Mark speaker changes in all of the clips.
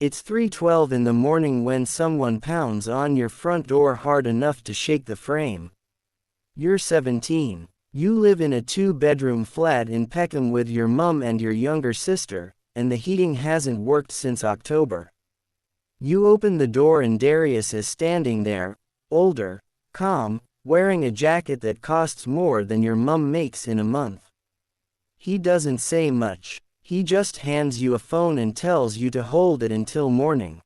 Speaker 1: It's 3:12 in the morning when someone pounds on your front door hard enough to shake the frame. You're 17. You live in a 2-bedroom flat in Peckham with your mum and your younger sister, and the heating hasn't worked since October. You open the door and Darius is standing there, older, calm, wearing a jacket that costs more than your mum makes in a month. He doesn't say much. He just hands you a phone and tells you to hold it until morning.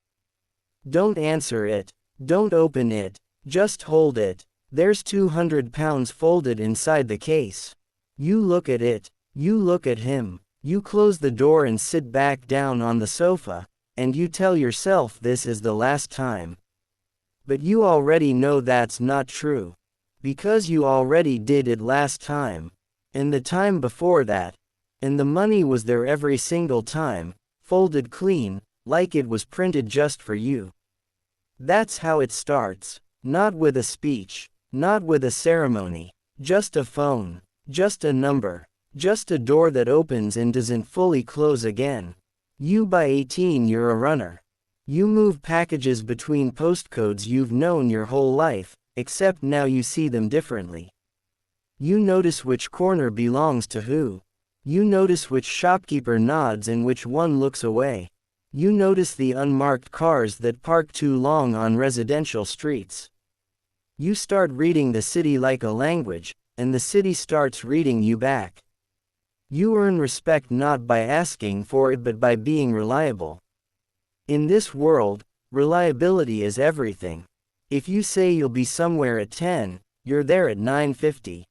Speaker 1: Don't answer it. Don't open it. Just hold it. There's £200 folded inside the case. You look at it. You look at him. You close the door and sit back down on the sofa, and you tell yourself this is the last time. But you already know that's not true. Because you already did it last time. And the time before that. And the money was there every single time, folded clean, like it was printed just for you. That's how it starts. Not with a speech. Not with a ceremony. Just a phone. Just a number. Just a door that opens and doesn't fully close again. You by 18 you're a runner. You move packages between postcodes you've known your whole life, except now you see them differently. You notice which corner belongs to who. You notice which shopkeeper nods and which one looks away. You notice the unmarked cars that park too long on residential streets. You start reading the city like a language, and the city starts reading you back. You earn respect not by asking for it but by being reliable. In this world, reliability is everything. If you say you'll be somewhere at 10, you're there at 9:50.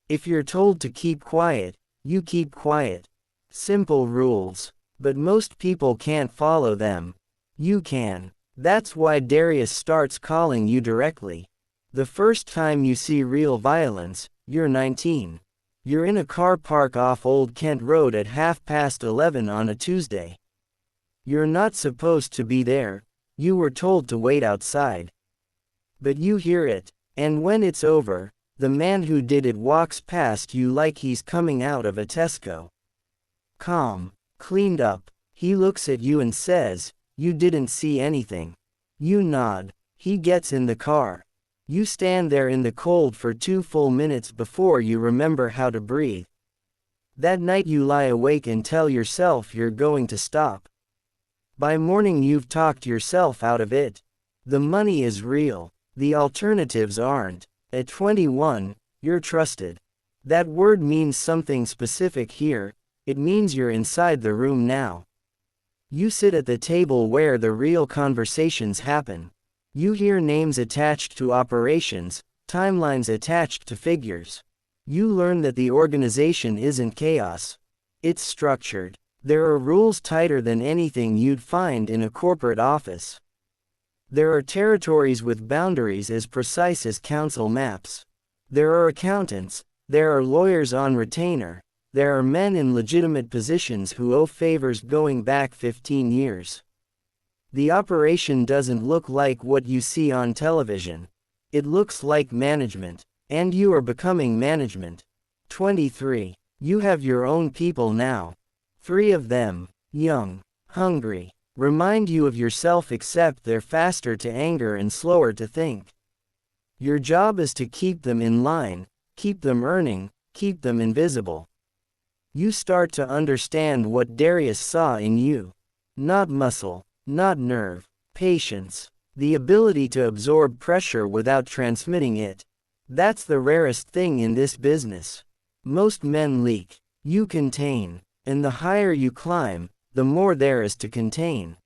Speaker 1: If you're told to keep quiet, you keep quiet. Simple rules. But most people can't follow them. You can. That's why Darius starts calling you directly. The first time you see real violence, you're 19. You're in a car park off Old Kent Road at 11:30 on a Tuesday. You're not supposed to be there. You were told to wait outside. But you hear it, and when it's over, the man who did it walks past you like he's coming out of a Tesco. Calm, cleaned up, he looks at you and says, "You didn't see anything." You nod. He gets in the car. You stand there in the cold for 2 full minutes before you remember how to breathe. That night you lie awake and tell yourself you're going to stop. By morning you've talked yourself out of it. The money is real. The alternatives aren't. At 21, you're trusted. That word means something specific here. It means you're inside the room now. You sit at the table where the real conversations happen. You hear names attached to operations, timelines attached to figures. You learn that the organization isn't chaos. It's structured. There are rules tighter than anything you'd find in a corporate office. There are territories with boundaries as precise as council maps. There are accountants. There are lawyers on retainer. There are men in legitimate positions who owe favors going back 15 years. The operation doesn't look like what you see on television. It looks like management. And you are becoming management. 23. You have your own people now. 3 of them, young, hungry, remind you of yourself except they're faster to anger and slower to think. Your job is to keep them in line, keep them earning, keep them invisible. You start to understand what Darius saw in you. Not muscle, not nerve, patience, the ability to absorb pressure without transmitting it. That's the rarest thing in this business. Most men leak. You contain. And the higher you climb, the more there is to contain.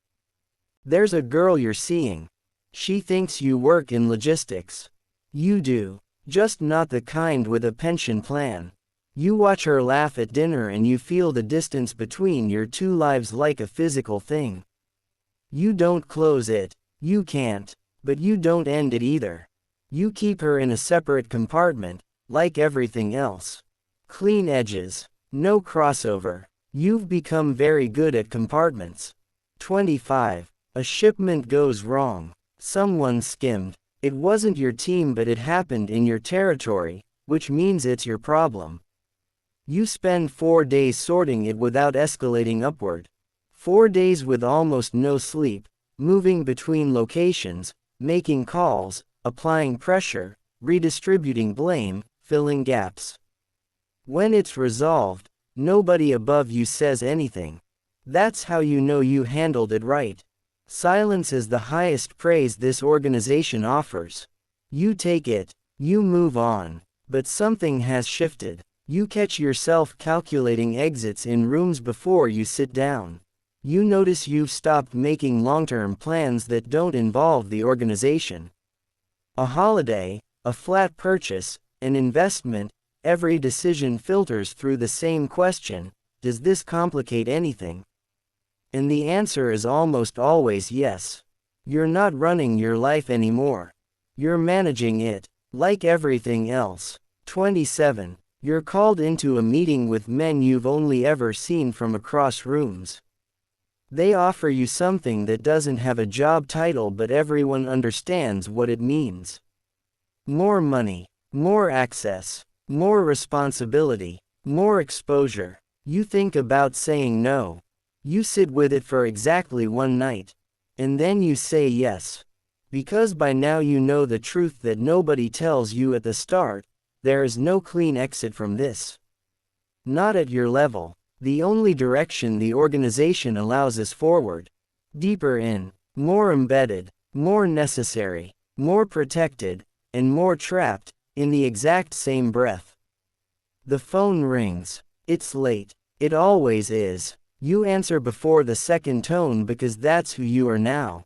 Speaker 1: There's a girl you're seeing. She thinks you work in logistics. You do. Just not the kind with a pension plan. You watch her laugh at dinner and you feel the distance between your 2 lives like a physical thing. You don't close it. You can't. But you don't end it either. You keep her in a separate compartment, like everything else. Clean edges. No crossover. You've become very good at compartments. 25. A shipment goes wrong. Someone skimmed. It wasn't your team but it happened in your territory, which means it's your problem. You spend 4 days sorting it without escalating upward. 4 days with almost no sleep, moving between locations, making calls, applying pressure, redistributing blame, filling gaps. When it's resolved, nobody above you says anything. That's how you know you handled it right. Silence is the highest praise this organization offers. You take it, you move on. But something has shifted. You catch yourself calculating exits in rooms before you sit down. You notice you've stopped making long-term plans that don't involve the organization. A holiday, a flat purchase, an investment, every decision filters through the same question: does this complicate anything? And the answer is almost always yes. You're not running your life anymore. You're managing it, like everything else. 27. You're called into a meeting with men you've only ever seen from across rooms. They offer you something that doesn't have a job title, but everyone understands what it means. More money, more access, more responsibility, more exposure. You think about saying no. You sit with it for exactly one night. And then you say yes. Because by now you know the truth that nobody tells you at the start: there is no clean exit from this. Not at your level. The only direction the organization allows is forward. Deeper in, more embedded, more necessary, more protected, and more trapped, in the exact same breath. The phone rings. It's late. It always is. You answer before the second tone because that's who you are now.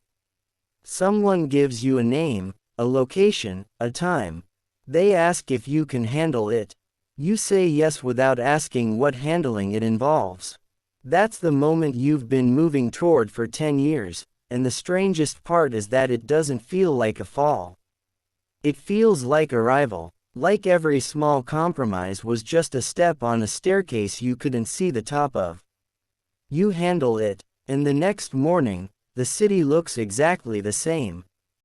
Speaker 1: Someone gives you a name, a location, a time. They ask if you can handle it. You say yes without asking what handling it involves. That's the moment you've been moving toward for 10 years, and the strangest part is that it doesn't feel like a fall. It feels like arrival, like every small compromise was just a step on a staircase you couldn't see the top of. You handle it, and the next morning, the city looks exactly the same.